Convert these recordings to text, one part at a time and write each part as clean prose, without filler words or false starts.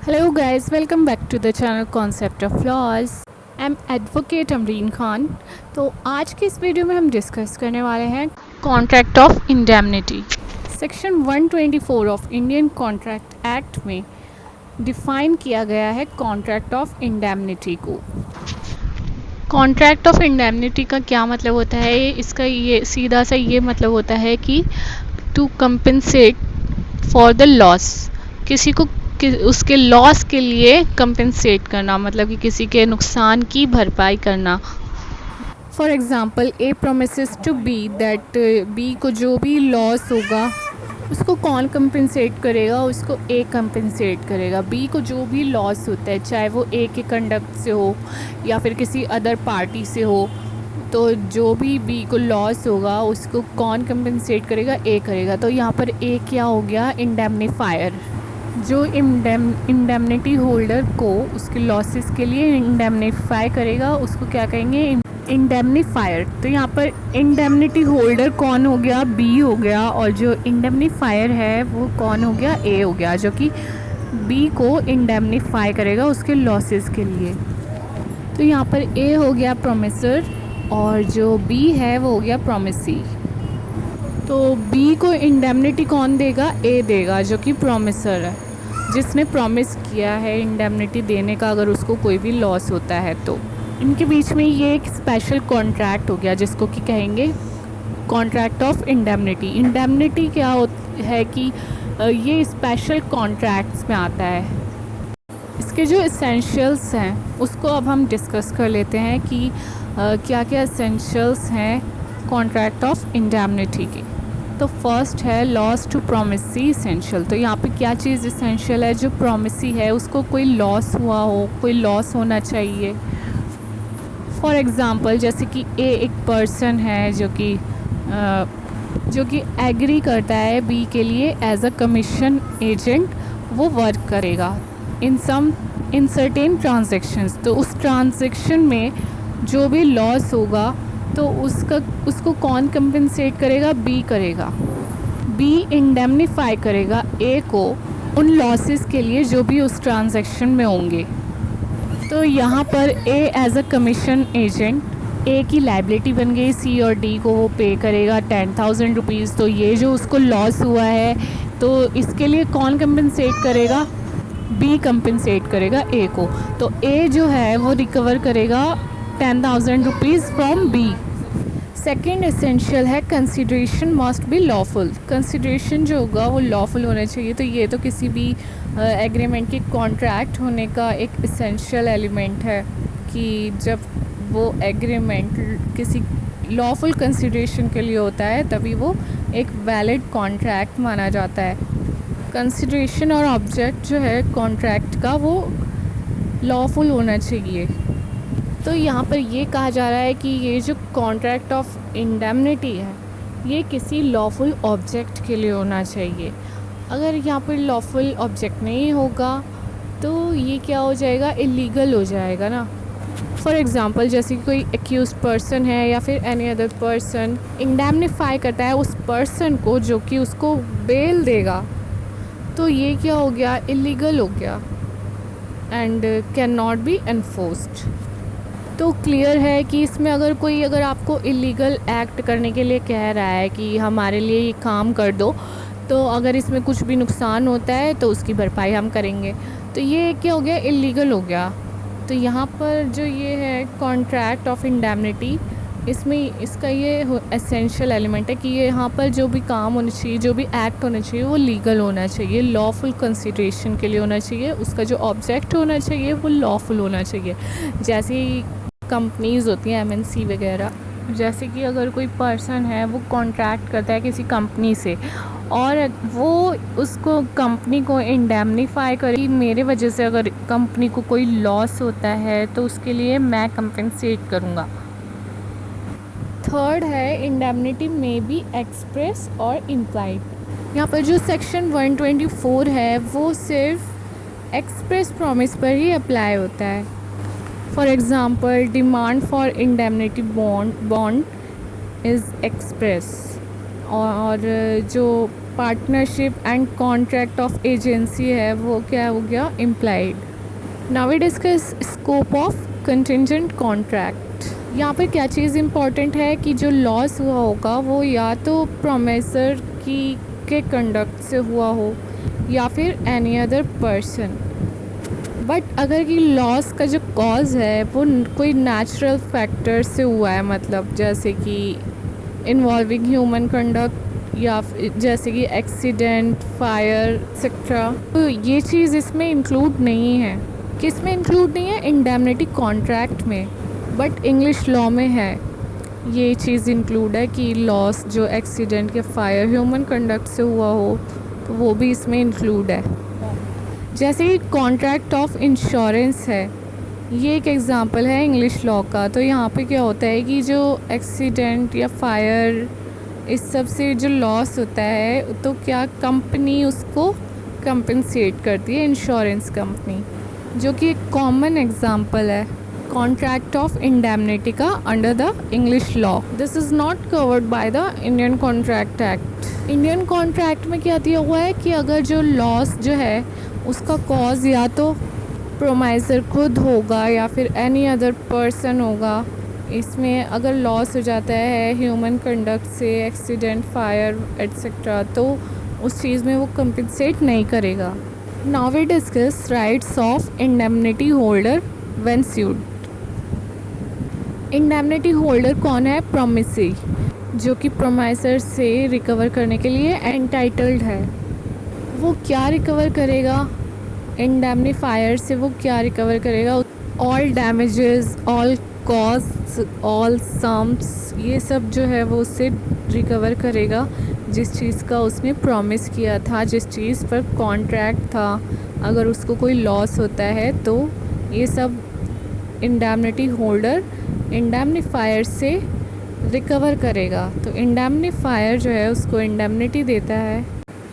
Hello guys, welcome back to the channel Concept of Laws. I'm Advocate Amreen Khan. तो आज की इस video में हम डिस्कस करने वाले हैं contract of indemnity. Section 124 of Indian contract act में डिफ़ाइन किया गया है कॉन्ट्रैक्ट ऑफ इंडेमनिटी को। कॉन्ट्रैक्ट ऑफ इंडेमनिटी का क्या मतलब होता है? इसका ये सीधा सा ये मतलब होता है कि to compensate for the loss, किसी को उसके लॉस के लिए कंपनसेट करना, मतलब कि किसी के नुकसान की भरपाई करना। For example A promises to B that B को जो भी लॉस होगा उसको कौन कंपनसेट करेगा? उसको ए कंपनसेट करेगा। बी को जो भी लॉस होता है, चाहे वो ए के कंडक्ट से हो या फिर किसी अदर पार्टी से हो, तो जो भी बी को लॉस होगा उसको कौन कंपनसेट करेगा? ए करेगा। तो यहाँ पर ए क्या हो गया? इंडेमनीफायर। जो इंडेमनिटी होल्डर को उसके लॉसेस के लिए इंडेमनीफाई करेगा उसको क्या कहेंगे? इंडेमनीफायर। तो यहाँ पर इंडेमनिटी होल्डर कौन हो गया? बी हो गया। और जो इंडेमनीफायर है वो कौन हो गया? ए हो गया, जो कि बी को इंडेमनीफाई करेगा उसके लॉसेस के लिए। तो यहाँ पर ए हो गया प्रोमिसर और जो बी है वो हो गया प्रोमिसी। तो बी को इंडेमनिटी कौन देगा? ए देगा, जो कि प्रोमिसर है, जिसने प्रॉमिस किया है इंडेमनिटी देने का अगर उसको कोई भी लॉस होता है। तो इनके बीच में ये एक स्पेशल कॉन्ट्रैक्ट हो गया जिसको कि कहेंगे कॉन्ट्रैक्ट ऑफ इंडेमनिटी। इंडेमनिटी क्या है कि ये स्पेशल कॉन्ट्रैक्ट्स में आता है। इसके जो एसेंशियल्स हैं उसको अब हम डिस्कस कर लेते हैं कि क्या क्या एसेंशियल्स हैं कॉन्ट्रैक्ट ऑफ इंडेमनिटी के। तो फर्स्ट है लॉस टू प्रोमिसी इसेंशियल। तो यहाँ पे क्या चीज़ इसेंशियल है? जो प्रोमिसी है उसको कोई लॉस हुआ हो, कोई लॉस होना चाहिए। फॉर एग्ज़ाम्पल जैसे कि ए एक पर्सन है जो कि एग्री करता है बी के लिए एज अ कमीशन एजेंट वो वर्क करेगा इन सर्टेन ट्रांजेक्शन्स। तो उस ट्रांजेक्शन में जो भी लॉस होगा तो उसको कौन कंपनसेट करेगा? बी करेगा। बी इंडेमनीफाई करेगा ए को उन लॉसेस के लिए जो भी उस ट्रांजैक्शन में होंगे। तो यहाँ पर A as a commission agent A की लाइबिलिटी बन गई। सी और डी को वो पे करेगा 10,000 रुपीज़। तो ये जो उसको लॉस हुआ है तो इसके लिए कौन कंपनसेट करेगा? बी कंपनसेट करेगा ए को। तो ए जो है वो रिकवर करेगा 10,000 rupees from B. Second essential है consideration must be lawful. Consideration जो होगा वो लॉफुल होना चाहिए। तो ये तो किसी भी एग्रीमेंट की कॉन्ट्रैक्ट होने का एक एसेंशियल एलिमेंट है कि जब वो एग्रीमेंट किसी लॉफुल कंसिडरेशन के लिए होता है तभी वो एक वैलिड कॉन्ट्रैक्ट माना जाता है। कंसिडरेशन और ऑब्जेक्ट जो है कॉन्ट्रैक्ट का वो लॉफुल होना चाहिए। तो यहाँ पर ये कहा जा रहा है कि ये जो कॉन्ट्रैक्ट ऑफ इंडेमनिटी है ये किसी लॉफुल ऑब्जेक्ट के लिए होना चाहिए। अगर यहाँ पर लॉफुल ऑब्जेक्ट नहीं होगा तो ये क्या हो जाएगा? इलीगल हो जाएगा ना। फॉर एग्ज़ाम्पल जैसे कोई एक्यूज पर्सन है या फिर एनी अदर पर्सन इंडेमनीफाई करता है उस पर्सन को जो कि उसको बेल देगा, तो ये क्या हो गया? इलीगल हो गया and can not be enforced. तो क्लियर है कि इसमें अगर आपको इलीगल एक्ट करने के लिए कह रहा है कि हमारे लिए ये काम कर दो, तो अगर इसमें कुछ भी नुकसान होता है तो उसकी भरपाई हम करेंगे। तो ये क्या हो गया? इलीगल हो गया। तो यहाँ पर जो ये है कॉन्ट्रैक्ट ऑफ इंडेमनिटी, इसमें इसका ये एसेंशियल एलिमेंट है कि ये यहाँ पर जो भी काम होना चाहिए, जो भी एक्ट होना चाहिए वो लीगल होना चाहिए, लॉफुल कंसिडरेशन के लिए होना चाहिए। उसका जो ऑब्जेक्ट होना चाहिए वो लॉफुल होना चाहिए। जैसे कंपनीज़ होती हैं एमएनसी वगैरह, जैसे कि अगर कोई पर्सन है वो कॉन्ट्रैक्ट करता है किसी कंपनी से और वो उसको कंपनी को इंडेमनीफाई करे कि मेरे वजह से अगर कंपनी को कोई लॉस होता है तो उसके लिए मैं कंपनसेट करूँगा। थर्ड है इंडेमनिटी में बी एक्सप्रेस और इम्प्लाइड। यहाँ पर जो सेक्शन 124 है वो सिर्फ एक्सप्रेस प्रॉमिस पर ही अप्लाई होता है। For example demand for indemnity bond is express, और जो partnership and contract of agency है वो क्या हो गया, implied. Now we discuss scope of contingent contract. यहाँ पर क्या चीज़ इम्पॉर्टेंट है कि जो लॉस हुआ होगा वो या तो प्रोमेसर के कंडक्ट से हुआ हो या फिर एनी अदर पर्सन। बट अगर कि लॉस का जो कॉज है वो कोई नेचुरल फैक्टर से हुआ है, मतलब जैसे कि इन्वॉल्विंग ह्यूमन कंडक्ट या जैसे कि एक्सीडेंट, फायर एक्सेट्रा, तो ये चीज़ इसमें इंक्लूड नहीं है। किस में इंक्लूड नहीं है? इंडेमनिटी कॉन्ट्रैक्ट में, बट इंग्लिश लॉ में है। ये चीज़ इंक्लूड है कि लॉस जो एक्सीडेंट या फायर ह्यूमन कंडक्ट से हुआ हो तो वो भी इसमें इंक्लूड है। जैसे कि कॉन्ट्रैक्ट ऑफ इंश्योरेंस है, ये एक एग्ज़ाम्पल है इंग्लिश लॉ का। तो यहाँ पे क्या होता है कि जो एक्सीडेंट या फायर इस सब से जो लॉस होता है तो क्या कंपनी उसको कंपनसेट करती है, इंश्योरेंस कंपनी, जो कि एक कॉमन एग्ज़ाम्पल है कॉन्ट्रैक्ट ऑफ इंडेमनिटी का under the English law. This is not covered by the Indian contract act. Indian contract में क्या दिया हुआ है कि अगर जो लॉस जो है उसका कॉज या तो प्रोमाइज़र खुद होगा या फिर एनी अदर पर्सन होगा। इसमें अगर लॉस हो जाता है ह्यूमन कंडक्ट से, एक्सीडेंट, फायर एट्सेट्रा, तो उस चीज़ में वो कंपनसेट नहीं करेगा। Now we discuss rights of indemnity holder when sued. Indemnity holder कौन है? प्रोमिसरी, जो कि प्रोमाइज़र से रिकवर करने के लिए एंटाइटल्ड है। वो क्या रिकवर करेगा? इंडेमनीफायर से वो क्या रिकवर करेगा? All damages, all costs, all sums, ये सब जो है वो उससे रिकवर करेगा जिस चीज़ का उसने प्रॉमिस किया था, जिस चीज़ पर कॉन्ट्रैक्ट था। अगर उसको कोई लॉस होता है तो ये सब इंडेमनिटी होल्डर इंडेमनीफायर से रिकवर करेगा। तो इंडेमनीफायर जो है उसको इंडेमनिटी देता है।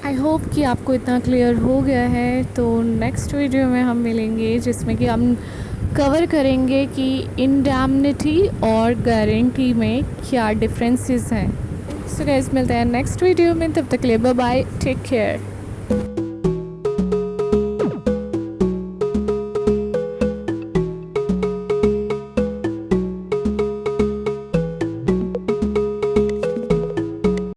आई होप कि आपको इतना क्लियर हो गया है। तो नेक्स्ट वीडियो में हम मिलेंगे जिसमें कि हम कवर करेंगे कि इंडेमनिटी और गारंटी में क्या डिफरेंसेस हैं। सो गाइस, मिलते हैं नेक्स्ट वीडियो में, तब तक के लिए बाय बाय, टेक केयर।